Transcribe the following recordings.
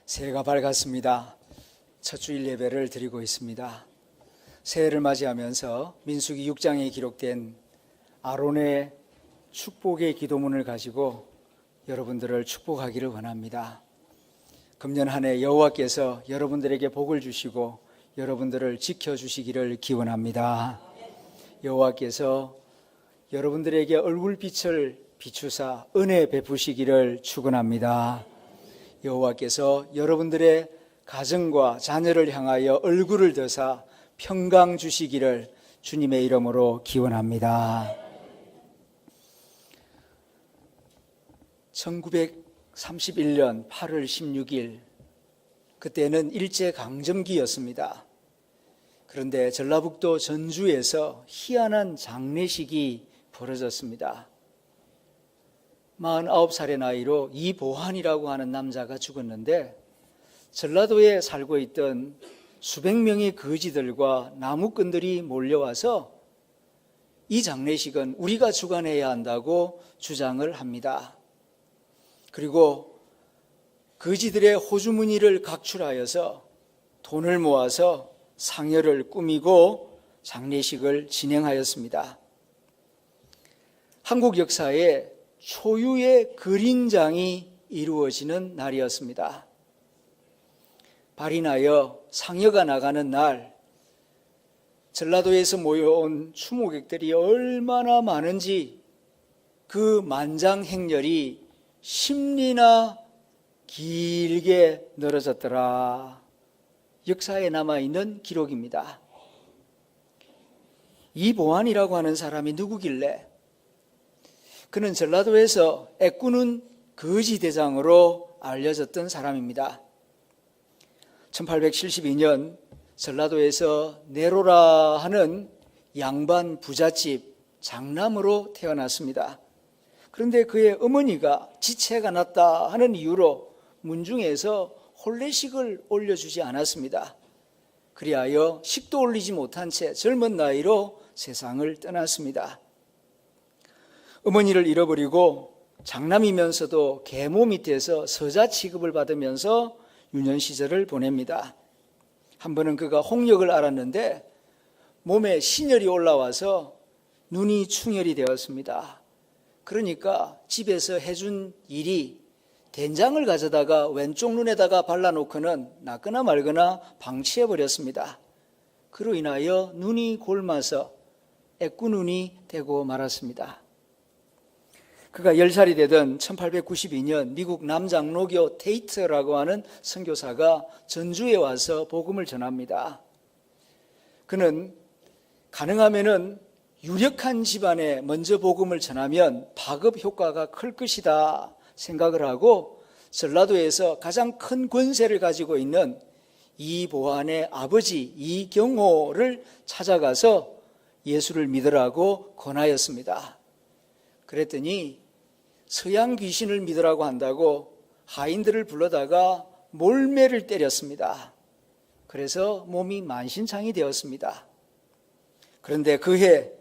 새해가 밝았습니다. 첫 주일 예배를 드리고 있습니다. 새해를 맞이하면서 민수기 6장에 기록된 아론의 축복의 기도문을 가지고 여러분들을 축복하기를 원합니다. 금년 한 해 여호와께서 여러분들에게 복을 주시고 여러분들을 지켜주시기를 기원합니다. 여호와께서 여러분들에게 얼굴빛을 비추사 은혜 베푸시기를 축원합니다. 여호와께서 여러분들의 가정과 자녀를 향하여 얼굴을 드사 평강 주시기를 주님의 이름으로 기원합니다. 1931년 8월 16일 그때는 일제강점기였습니다. 그런데 전라북도 전주에서 희한한 장례식이 벌어졌습니다. 49살의 나이로 이보환이라고 하는 남자가 죽었는데 전라도에 살고 있던 수백 명의 거지들과 나무꾼들이 몰려와서 이 장례식은 우리가 주관해야 한다고 주장을 합니다. 그리고 거지들의 호주머니를 각출하여서 돈을 모아서 상여를 꾸미고 장례식을 진행하였습니다. 한국 역사에 초유의 그린장이 이루어지는 날이었습니다. 발인하여 상여가 나가는 날, 전라도에서 모여온 추모객들이 얼마나 많은지 그 만장행렬이 10리나 길게 늘어졌더라. 역사에 남아있는 기록입니다. 이보환이라고 하는 사람이 누구길래? 그는 전라도에서 애꾸는 거지대장으로 알려졌던 사람입니다. 1872년 전라도에서 내로라 하는 양반 부잣집 장남으로 태어났습니다. 그런데 그의 어머니가 지체가 났다 하는 이유로 문중에서 혼례식을 올려주지 않았습니다. 그리하여 식도 올리지 못한 채 젊은 나이로 세상을 떠났습니다. 어머니를 잃어버리고 장남이면서도 계모 밑에서 서자 취급을 받으면서 유년 시절을 보냅니다. 한 번은 그가 홍역을 앓았는데 몸에 신혈이 올라와서 눈이 충혈이 되었습니다. 그러니까 집에서 해준 일이 된장을 가져다가 왼쪽 눈에다가 발라놓고는 낫거나 말거나 방치해버렸습니다. 그로 인하여 눈이 골마서 애꾸눈이 되고 말았습니다. 그가 10살이 되던 1892년 미국 남장로교 테이트라고 하는 선교사가 전주에 와서 복음을 전합니다. 그는 가능하면은 유력한 집안에 먼저 복음을 전하면 파급 효과가 클 것이다 생각을 하고 전라도에서 가장 큰 권세를 가지고 있는 이보환의 아버지 이경호를 찾아가서 예수를 믿으라고 권하였습니다. 그랬더니 서양 귀신을 믿으라고 한다고 하인들을 불러다가 몰매를 때렸습니다. 그래서 몸이 만신창이 되었습니다. 그런데 그해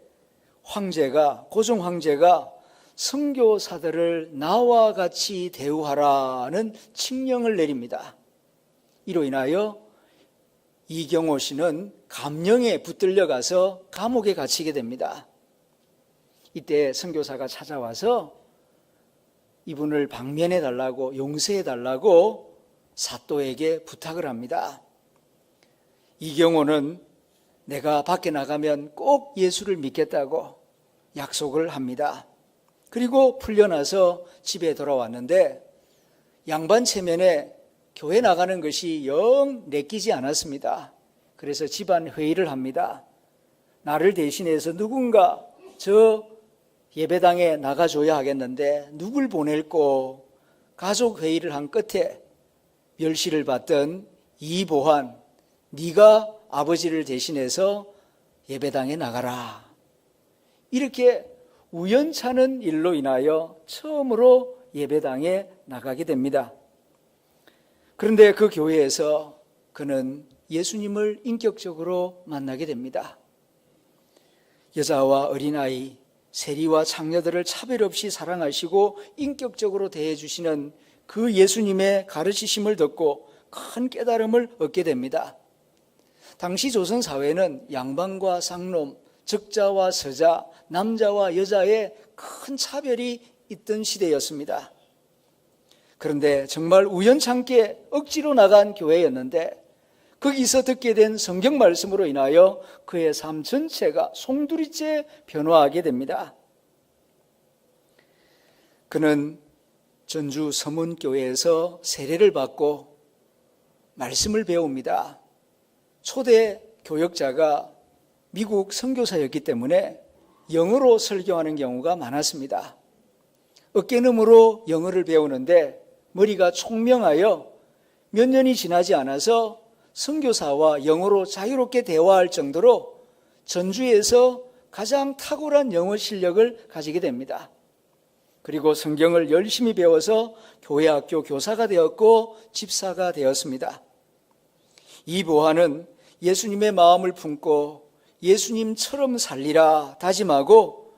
고종 황제가 선교사들을 나와 같이 대우하라는 칙령을 내립니다. 이로 인하여 이경호 씨는 감령에 붙들려 가서 감옥에 갇히게 됩니다. 이때 선교사가 찾아와서 이분을 방면해 달라고, 용서해 달라고 사또에게 부탁을 합니다. 이경호는 내가 밖에 나가면 꼭 예수를 믿겠다고 약속을 합니다. 그리고 풀려나서 집에 돌아왔는데 양반 체면에 교회 나가는 것이 영 내키지 않았습니다. 그래서 집안 회의를 합니다. 나를 대신해서 누군가 저 예배당에 나가줘야 하겠는데 누굴 보낼꼬? 가족 회의를 한 끝에 멸시를 받던 이보환, 네가 아버지를 대신해서 예배당에 나가라. 이렇게 우연찮은 일로 인하여 처음으로 예배당에 나가게 됩니다. 그런데 그 교회에서 그는 예수님을 인격적으로 만나게 됩니다. 여자와 어린아이, 세리와 창녀들을 차별 없이 사랑하시고 인격적으로 대해주시는 그 예수님의 가르치심을 듣고 큰 깨달음을 얻게 됩니다. 당시 조선 사회는 양반과 상놈, 적자와 서자, 남자와 여자의 큰 차별이 있던 시대였습니다. 그런데 정말 우연찮게 억지로 나간 교회였는데 거기서 듣게 된 성경 말씀으로 인하여 그의 삶 전체가 송두리째 변화하게 됩니다. 그는 전주 서문교회에서 세례를 받고 말씀을 배웁니다. 초대 교역자가 미국 선교사였기 때문에 영어로 설교하는 경우가 많았습니다. 어깨너머로 영어를 배우는데 머리가 총명하여 몇 년이 지나지 않아서 선교사와 영어로 자유롭게 대화할 정도로 전주에서 가장 탁월한 영어 실력을 가지게 됩니다. 그리고 성경을 열심히 배워서 교회학교 교사가 되었고 집사가 되었습니다. 이 보아는 예수님의 마음을 품고 예수님처럼 살리라 다짐하고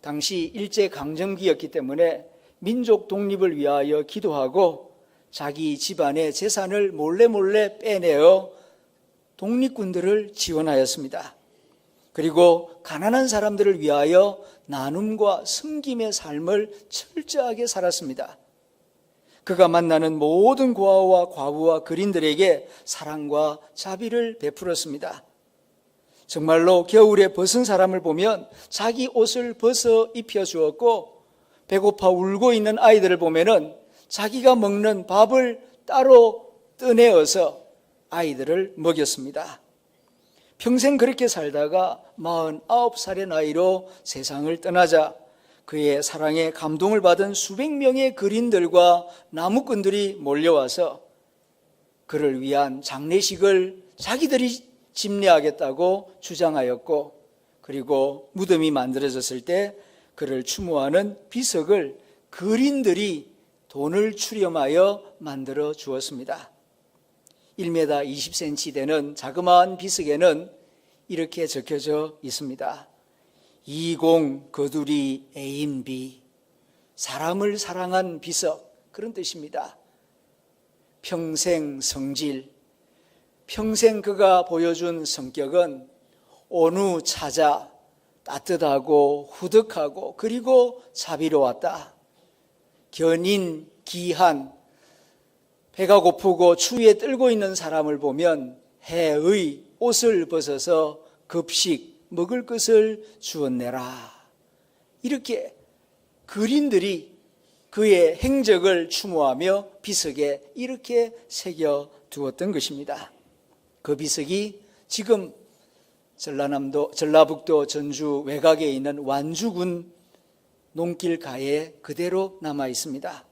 당시 일제강점기였기 때문에 민족 독립을 위하여 기도하고 자기 집안의 재산을 몰래 빼내어 독립군들을 지원하였습니다. 그리고 가난한 사람들을 위하여 나눔과 섬김의 삶을 철저하게 살았습니다. 그가 만나는 모든 고아와 과부와 그린들에게 사랑과 자비를 베풀었습니다. 정말로 겨울에 벗은 사람을 보면 자기 옷을 벗어 입혀주었고 배고파 울고 있는 아이들을 보면은 자기가 먹는 밥을 따로 떠내어서 아이들을 먹였습니다. 평생 그렇게 살다가 49살의 나이로 세상을 떠나자 그의 사랑에 감동을 받은 수백 명의 그린들과 나무꾼들이 몰려와서 그를 위한 장례식을 자기들이 집례하겠다고 주장하였고, 그리고 무덤이 만들어졌을 때 그를 추모하는 비석을 그린들이 돈을 수렴하여 만들어 주었습니다. 1m 20cm 되는 자그마한 비석에는 이렇게 적혀져 있습니다. 20 거두리 애인비, 사람을 사랑한 비석, 그런 뜻입니다. 평생 성질, 평생 그가 보여준 성격은 온우 차자, 따뜻하고 후덕하고 그리고 자비로웠다. 견인, 기한, 배가 고프고 추위에 떨고 있는 사람을 보면 해의 옷을 벗어서 급식, 먹을 것을 주었네라. 이렇게 그린들이 그의 행적을 추모하며 비석에 이렇게 새겨 두었던 것입니다. 그 비석이 지금 전라북도 전주 외곽에 있는 완주군 농길가에 그대로 남아 있습니다.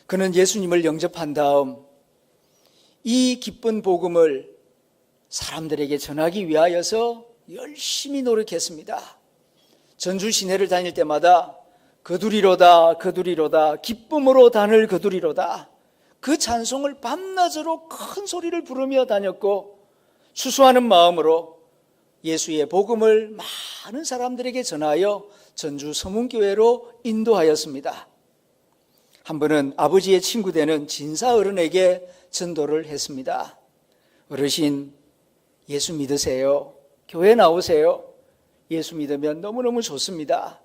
그는 예수님을 영접한 다음 이 기쁜 복음을 사람들에게 전하기 위하여서 열심히 노력했습니다. 전주 시내를 다닐 때마다 거두리로다 거두리로다 기쁨으로 단을 거두리로다, 그 찬송을 밤낮으로 큰 소리를 부르며 다녔고 수수하는 마음으로 예수의 복음을 많은 사람들에게 전하여 전주 서문교회로 인도하였습니다. 한 번은 아버지의 친구 되는 진사 어른에게 전도를 했습니다. 어르신, 예수 믿으세요. 교회 나오세요. 예수 믿으면 너무너무 좋습니다.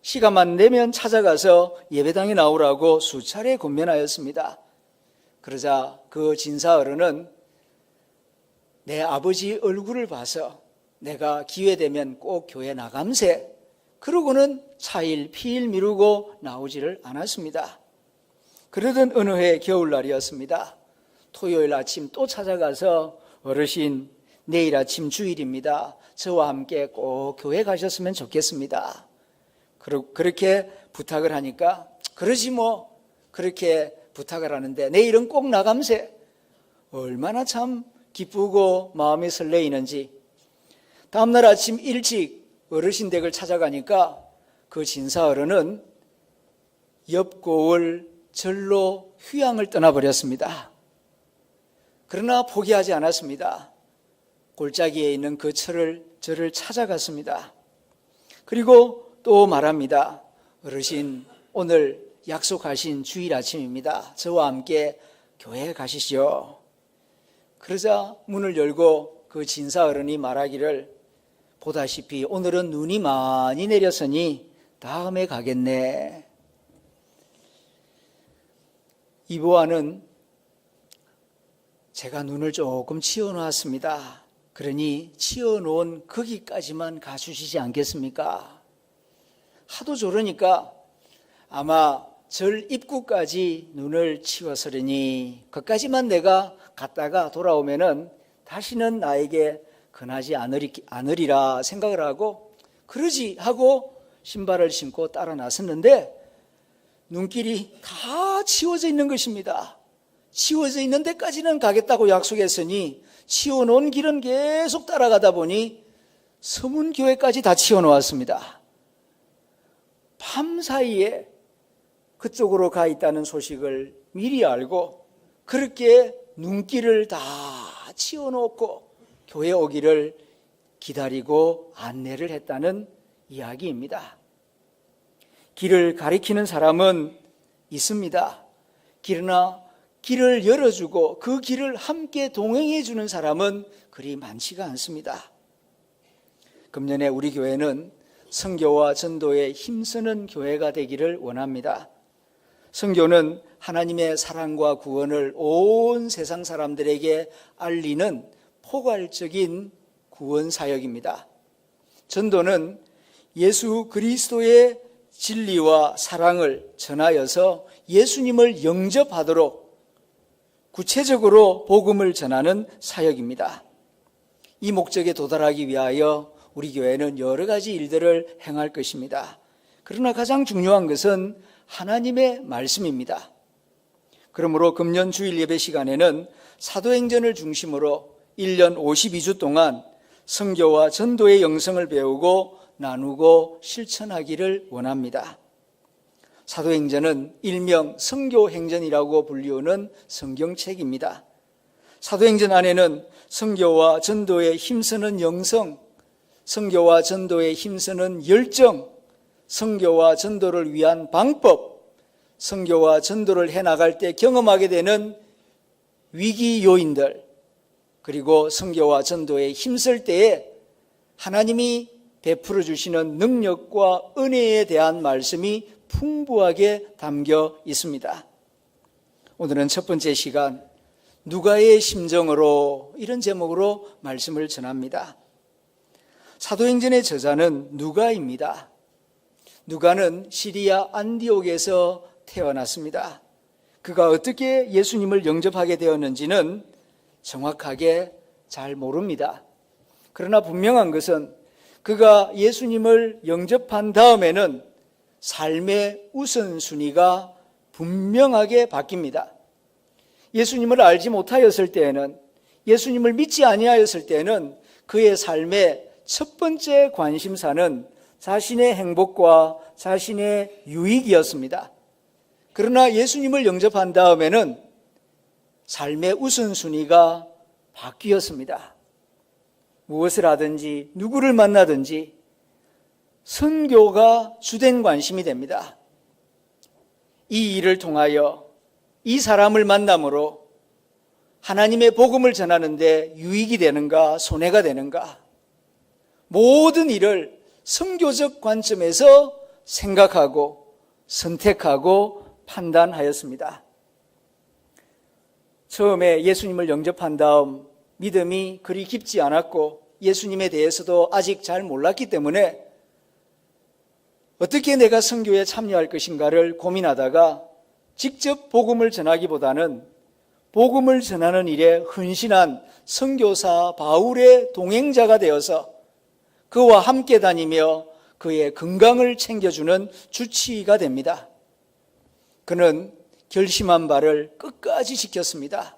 시간만 내면 찾아가서 예배당에 나오라고 수차례 권면하였습니다. 그러자 그 진사 어른은 내 아버지 얼굴을 봐서 내가 기회되면 꼭 교회 나감세, 그러고는 차일 피일 미루고 나오지를 않았습니다. 그러던 어느 해 겨울날이었습니다. 토요일 아침 또 찾아가서 어르신, 내일 아침 주일입니다. 저와 함께 꼭 교회 가셨으면 좋겠습니다. 그렇게 부탁을 하니까 그러지 뭐, 그렇게 부탁을 하는데 내일은 꼭 나감세. 얼마나 참 기쁘고 마음이 설레이는지. 다음날 아침 일찍 어르신 댁을 찾아가니까 그 진사 어른은 옆고을 절로 휴양을 떠나버렸습니다. 그러나 포기하지 않았습니다. 골짜기에 있는 그 저를 찾아갔습니다. 그리고 또 말합니다. 어르신, 오늘 약속하신 주일 아침입니다. 저와 함께 교회에 가시시오. 그러자 문을 열고 그 진사 어른이 말하기를 보다시피 오늘은 눈이 많이 내렸으니 다음에 가겠네. 이보아는 제가 눈을 조금 치워놓았습니다. 그러니 치워놓은 거기까지만 가주시지 않겠습니까? 하도 저러니까 아마 절 입구까지 눈을 치웠으니 그까지만 내가 갔다가 돌아오면은 다시는 나에게 근하지 않으리라 생각을 하고 그러지 하고 신발을 신고 따라 나섰는데 눈길이 다 치워져 있는 것입니다. 치워져 있는 데까지는 가겠다고 약속했으니 치워놓은 길은 계속 따라가다 보니 서문교회까지 다 치워놓았습니다. 밤 사이에 그쪽으로 가 있다는 소식을 미리 알고 그렇게 눈길을 다 치워놓고 교회 오기를 기다리고 안내를 했다는 이야기입니다. 길을 가리키는 사람은 있습니다. 그러나 길을 열어주고 그 길을 함께 동행해 주는 사람은 그리 많지가 않습니다. 금년에 우리 교회는 선교와 전도에 힘쓰는 교회가 되기를 원합니다. 선교는 하나님의 사랑과 구원을 온 세상 사람들에게 알리는 포괄적인 구원 사역입니다. 전도는 예수 그리스도의 진리와 사랑을 전하여서 예수님을 영접하도록 구체적으로 복음을 전하는 사역입니다. 이 목적에 도달하기 위하여 우리 교회는 여러 가지 일들을 행할 것입니다. 그러나 가장 중요한 것은 하나님의 말씀입니다. 그러므로 금년 주일 예배 시간에는 사도행전을 중심으로 1년 52주 동안 선교와 전도의 영성을 배우고 나누고 실천하기를 원합니다. 사도행전은 일명 선교행전이라고 불리우는 성경책입니다. 사도행전 안에는 선교와 전도에 힘쓰는 영성, 선교와 전도에 힘쓰는 열정, 선교와 전도를 위한 방법, 선교와 전도를 해나갈 때 경험하게 되는 위기 요인들, 그리고 선교와 전도에 힘쓸 때에 하나님이 베풀어 주시는 능력과 은혜에 대한 말씀이 풍부하게 담겨 있습니다. 오늘은 첫 번째 시간 누가의 심정으로 이런 제목으로 말씀을 전합니다. 사도행전의 저자는 누가입니다. 누가는 시리아 안디옥에서 태어났습니다. 그가 어떻게 예수님을 영접하게 되었는지는 정확하게 잘 모릅니다. 그러나 분명한 것은 그가 예수님을 영접한 다음에는 삶의 우선순위가 분명하게 바뀝니다. 예수님을 알지 못하였을 때에는, 예수님을 믿지 아니하였을 때에는 그의 삶의 첫 번째 관심사는 자신의 행복과 자신의 유익이었습니다. 그러나 예수님을 영접한 다음에는 삶의 우선순위가 바뀌었습니다. 무엇을 하든지 누구를 만나든지 선교가 주된 관심이 됩니다. 이 일을 통하여 이 사람을 만남으로 하나님의 복음을 전하는데 유익이 되는가 손해가 되는가, 모든 일을 선교적 관점에서 생각하고 선택하고 판단하였습니다. 처음에 예수님을 영접한 다음 믿음이 그리 깊지 않았고 예수님에 대해서도 아직 잘 몰랐기 때문에 어떻게 내가 선교에 참여할 것인가를 고민하다가 직접 복음을 전하기보다는 복음을 전하는 일에 헌신한 선교사 바울의 동행자가 되어서 그와 함께 다니며 그의 건강을 챙겨주는 주치의가 됩니다. 그는 결심한 바를 끝까지 지켰습니다.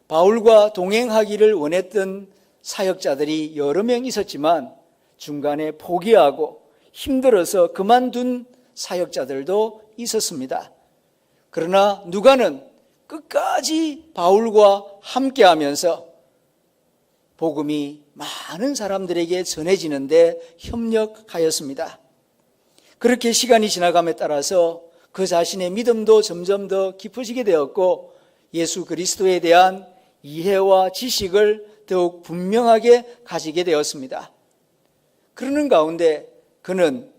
바울과 동행하기를 원했던 사역자들이 여러 명 있었지만 중간에 포기하고 힘들어서 그만둔 사역자들도 있었습니다. 그러나 누가는 끝까지 바울과 함께하면서 복음이 많은 사람들에게 전해지는데 협력하였습니다. 그렇게 시간이 지나감에 따라서 그 자신의 믿음도 점점 더 깊어지게 되었고 예수 그리스도에 대한 이해와 지식을 더욱 분명하게 가지게 되었습니다. 그러는 가운데 그는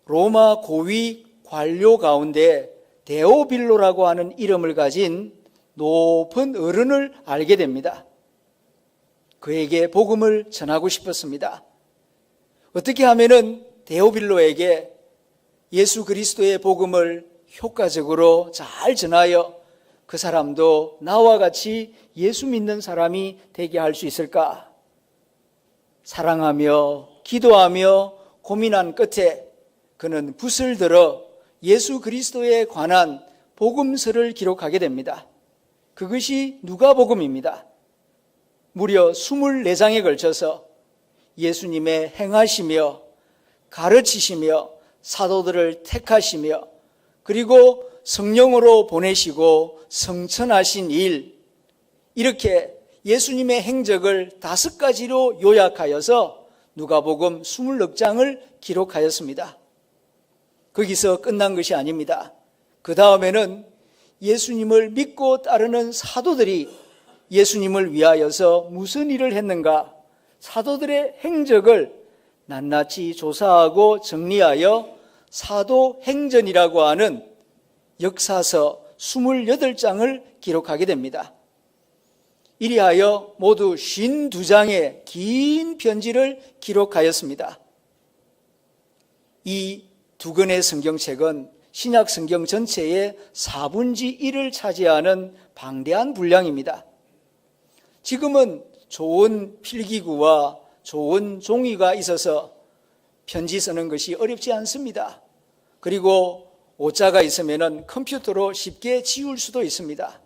로마 고위 관료 가운데 데오빌로라고 하는 이름을 가진 높은 어른을 알게 됩니다. 그에게 복음을 전하고 싶었습니다. 어떻게 하면은 데오빌로에게 예수 그리스도의 복음을 효과적으로 잘 전하여 그 사람도 나와 같이 예수 믿는 사람이 되게 할 수 있을까? 사랑하며 기도하며 고민한 끝에 그는 붓을 들어 예수 그리스도에 관한 복음서를 기록하게 됩니다. 그것이 누가복음입니다. 무려 24장에 걸쳐서 예수님의 행하시며 가르치시며 사도들을 택하시며 그리고 성령으로 보내시고 성천하신 일, 이렇게 예수님의 행적을 5가지로 요약하여서 누가복음 24장을 기록하였습니다. 거기서 끝난 것이 아닙니다. 그 다음에는 예수님을 믿고 따르는 사도들이 예수님을 위하여서 무슨 일을 했는가, 사도들의 행적을 낱낱이 조사하고 정리하여 사도행전이라고 하는 역사서 28장을 기록하게 됩니다. 이리하여 모두 52장의 긴 편지를 기록하였습니다. 이 두 권의 성경책은 신약 성경 전체의 4분의 1을 차지하는 방대한 분량입니다. 지금은 좋은 필기구와 좋은 종이가 있어서 편지 쓰는 것이 어렵지 않습니다. 그리고 오자가 있으면 컴퓨터로 쉽게 지울 수도 있습니다.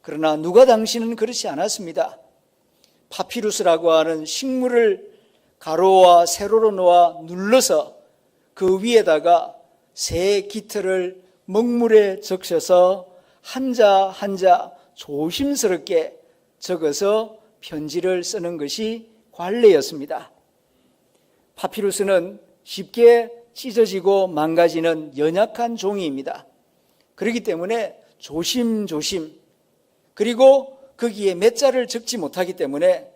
그러나 누가 당시는 그렇지 않았습니다. 파피루스라고 하는 식물을 가로와 세로로 놓아 눌러서 그 위에다가 새 깃털을 먹물에 적셔서 한자 한자 조심스럽게 적어서 편지를 쓰는 것이 관례였습니다. 파피루스는 쉽게 찢어지고 망가지는 연약한 종이입니다. 그렇기 때문에 조심조심, 그리고 거기에 몇 자를 적지 못하기 때문에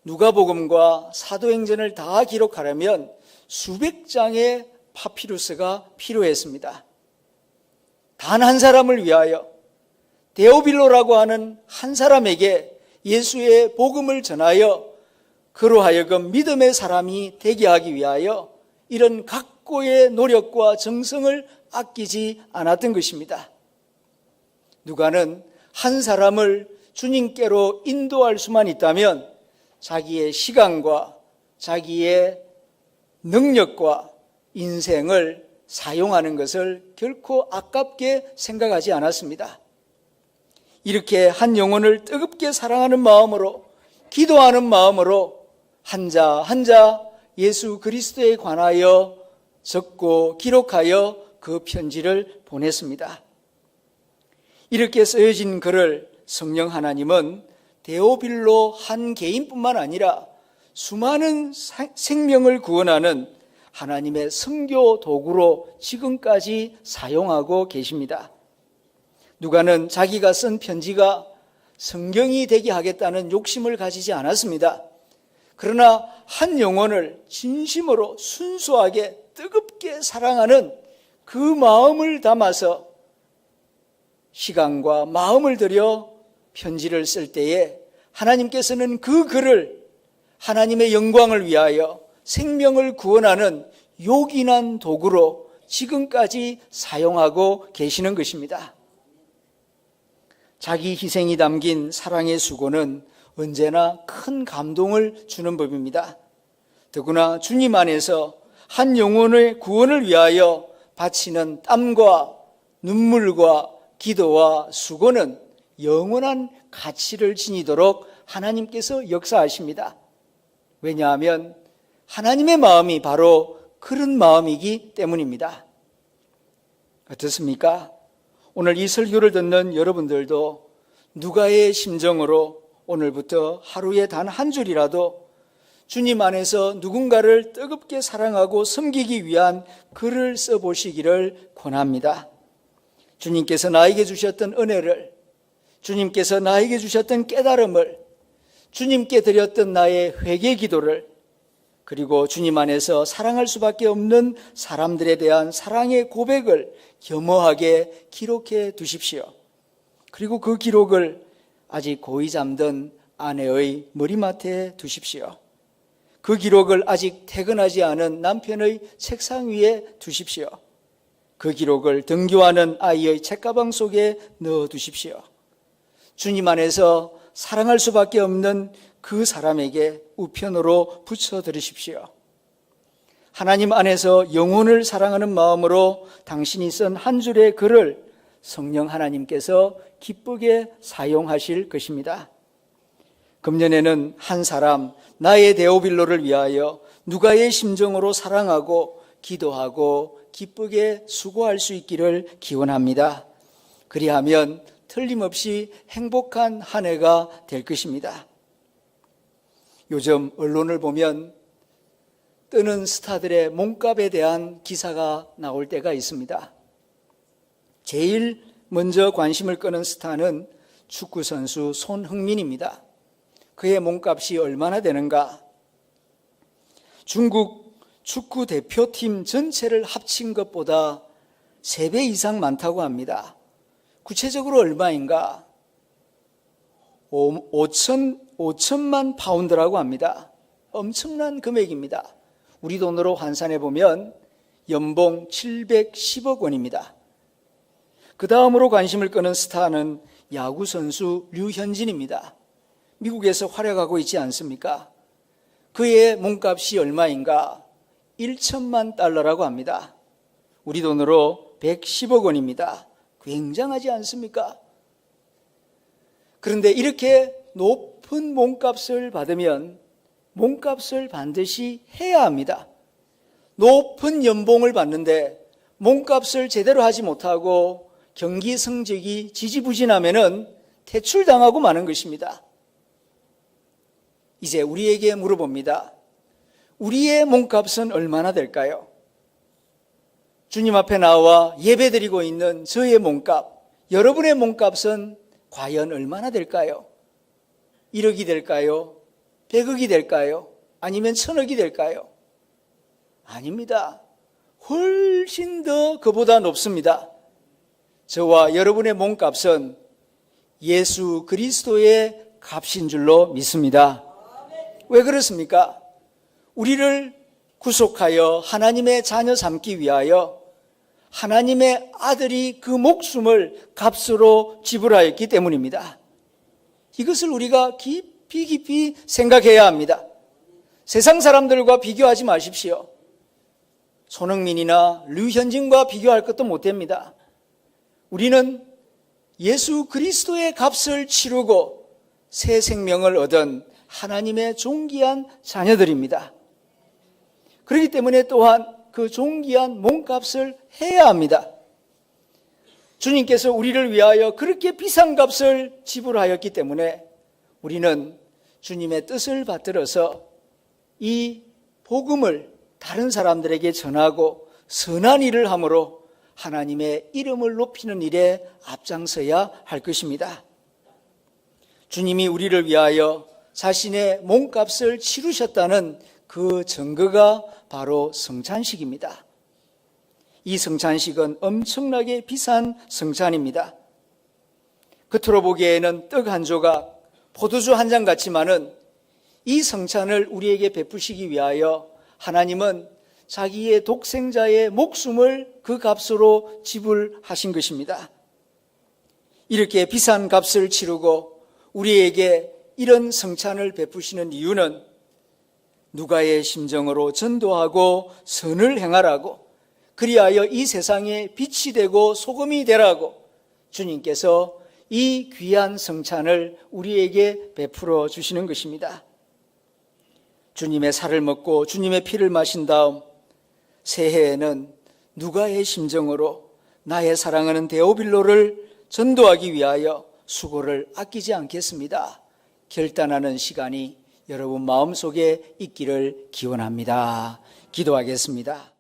누가복음과 사도행전을 다 기록하려면 수백 장의 파피루스가 필요했습니다. 단 한 사람을 위하여, 데오빌로라고 하는 한 사람에게 예수의 복음을 전하여 그로 하여금 믿음의 사람이 되게 하기 위하여 이런 각고의 노력과 정성을 아끼지 않았던 것입니다. 누가는 한 사람을 주님께로 인도할 수만 있다면 자기의 시간과 자기의 능력과 인생을 사용하는 것을 결코 아깝게 생각하지 않았습니다. 이렇게 한 영혼을 뜨겁게 사랑하는 마음으로, 기도하는 마음으로 한자 한자 예수 그리스도에 관하여 적고 기록하여 그 편지를 보냈습니다. 이렇게 쓰여진 글을 성령 하나님은 데오빌로 한 개인뿐만 아니라 수많은 생명을 구원하는 하나님의 선교 도구로 지금까지 사용하고 계십니다. 누가는 자기가 쓴 편지가 성경이 되게 하겠다는 욕심을 가지지 않았습니다. 그러나 한 영혼을 진심으로 순수하게 뜨겁게 사랑하는 그 마음을 담아서 시간과 마음을 들여 편지를 쓸 때에 하나님께서는 그 글을 하나님의 영광을 위하여 생명을 구원하는 요긴한 도구로 지금까지 사용하고 계시는 것입니다. 자기 희생이 담긴 사랑의 수고는 언제나 큰 감동을 주는 법입니다. 더구나 주님 안에서 한 영혼의 구원을 위하여 바치는 땀과 눈물과 기도와 수고는 영원한 가치를 지니도록 하나님께서 역사하십니다. 왜냐하면 하나님의 마음이 바로 그런 마음이기 때문입니다. 어떻습니까? 오늘 이 설교를 듣는 여러분들도 누가의 심정으로 오늘부터 하루에 단 한 줄이라도 주님 안에서 누군가를 뜨겁게 사랑하고 섬기기 위한 글을 써보시기를 권합니다. 주님께서 나에게 주셨던 은혜를, 주님께서 나에게 주셨던 깨달음을, 주님께 드렸던 나의 회개 기도를, 그리고 주님 안에서 사랑할 수밖에 없는 사람들에 대한 사랑의 고백을 겸허하게 기록해 두십시오. 그리고 그 기록을 아직 고이 잠든 아내의 머리맡에 두십시오. 그 기록을 아직 퇴근하지 않은 남편의 책상 위에 두십시오. 그 기록을 등교하는 아이의 책가방 속에 넣어 두십시오. 주님 안에서 사랑할 수밖에 없는 그 사람에게 우편으로 붙여드리십시오. 하나님 안에서 영혼을 사랑하는 마음으로 당신이 쓴 한 줄의 글을 성령 하나님께서 기쁘게 사용하실 것입니다. 금년에는 한 사람, 나의 데오빌로를 위하여 누가의 심정으로 사랑하고 기도하고 기쁘게 수고할 수 있기를 기원합니다. 그리하면 틀림없이 행복한 한 해가 될 것입니다. 요즘 언론을 보면 뜨는 스타들의 몸값에 대한 기사가 나올 때가 있습니다. 제일 먼저 관심을 끄는 스타는 축구선수 손흥민입니다. 그의 몸값이 얼마나 되는가? 중국 축구 대표팀 전체를 합친 것보다 3배 이상 많다고 합니다. 구체적으로 얼마인가? 5천만 파운드라고 합니다. 엄청난 금액입니다. 우리 돈으로 환산해 보면 연봉 710억 원입니다. 그 다음으로 관심을 끄는 스타는 야구선수 류현진입니다. 미국에서 활약하고 있지 않습니까? 그의 몸값이 얼마인가? 1천만 달러라고 합니다. 우리 돈으로 110억 원입니다. 굉장하지 않습니까? 그런데 이렇게 높은 몸값을 받으면 몸값을 반드시 해야 합니다. 높은 연봉을 받는데 몸값을 제대로 하지 못하고 경기 성적이 지지부진하면은 퇴출당하고 마는 것입니다. 이제 우리에게 물어봅니다. 우리의 몸값은 얼마나 될까요? 주님 앞에 나와 예배드리고 있는 저의 몸값, 여러분의 몸값은 과연 얼마나 될까요? 1억이 될까요? 100억이 될까요? 아니면 1000억이 될까요? 아닙니다. 훨씬 더 그보다 높습니다. 저와 여러분의 몸값은 예수 그리스도의 값인 줄로 믿습니다. 왜 그렇습니까? 우리를 구속하여 하나님의 자녀 삼기 위하여 하나님의 아들이 그 목숨을 값으로 지불하였기 때문입니다. 이것을 우리가 깊이 생각해야 합니다. 세상 사람들과 비교하지 마십시오. 손흥민이나 류현진과 비교할 것도 못 됩니다. 우리는 예수 그리스도의 값을 치르고 새 생명을 얻은 하나님의 존귀한 자녀들입니다. 그렇기 때문에 또한 그 존귀한 몸값을 해야 합니다. 주님께서 우리를 위하여 그렇게 비싼 값을 지불하였기 때문에 우리는 주님의 뜻을 받들어서 이 복음을 다른 사람들에게 전하고 선한 일을 함으로 하나님의 이름을 높이는 일에 앞장서야 할 것입니다. 주님이 우리를 위하여 자신의 몸값을 치르셨다는 그 증거가 바로 성찬식입니다. 이 성찬식은 엄청나게 비싼 성찬입니다. 겉으로 보기에는 떡 한 조각, 포도주 한 잔 같지만은 이 성찬을 우리에게 베푸시기 위하여 하나님은 자기의 독생자의 목숨을 그 값으로 지불하신 것입니다. 이렇게 비싼 값을 치르고 우리에게 이런 성찬을 베푸시는 이유는 누가의 심정으로 전도하고 선을 행하라고, 그리하여 이 세상에 빛이 되고 소금이 되라고 주님께서 이 귀한 성찬을 우리에게 베풀어 주시는 것입니다. 주님의 살을 먹고 주님의 피를 마신 다음 새해에는 누가의 심정으로 나의 사랑하는 데오빌로를 전도하기 위하여 수고를 아끼지 않겠습니다. 결단하는 시간이 여러분 마음속에 있기를 기원합니다. 기도하겠습니다.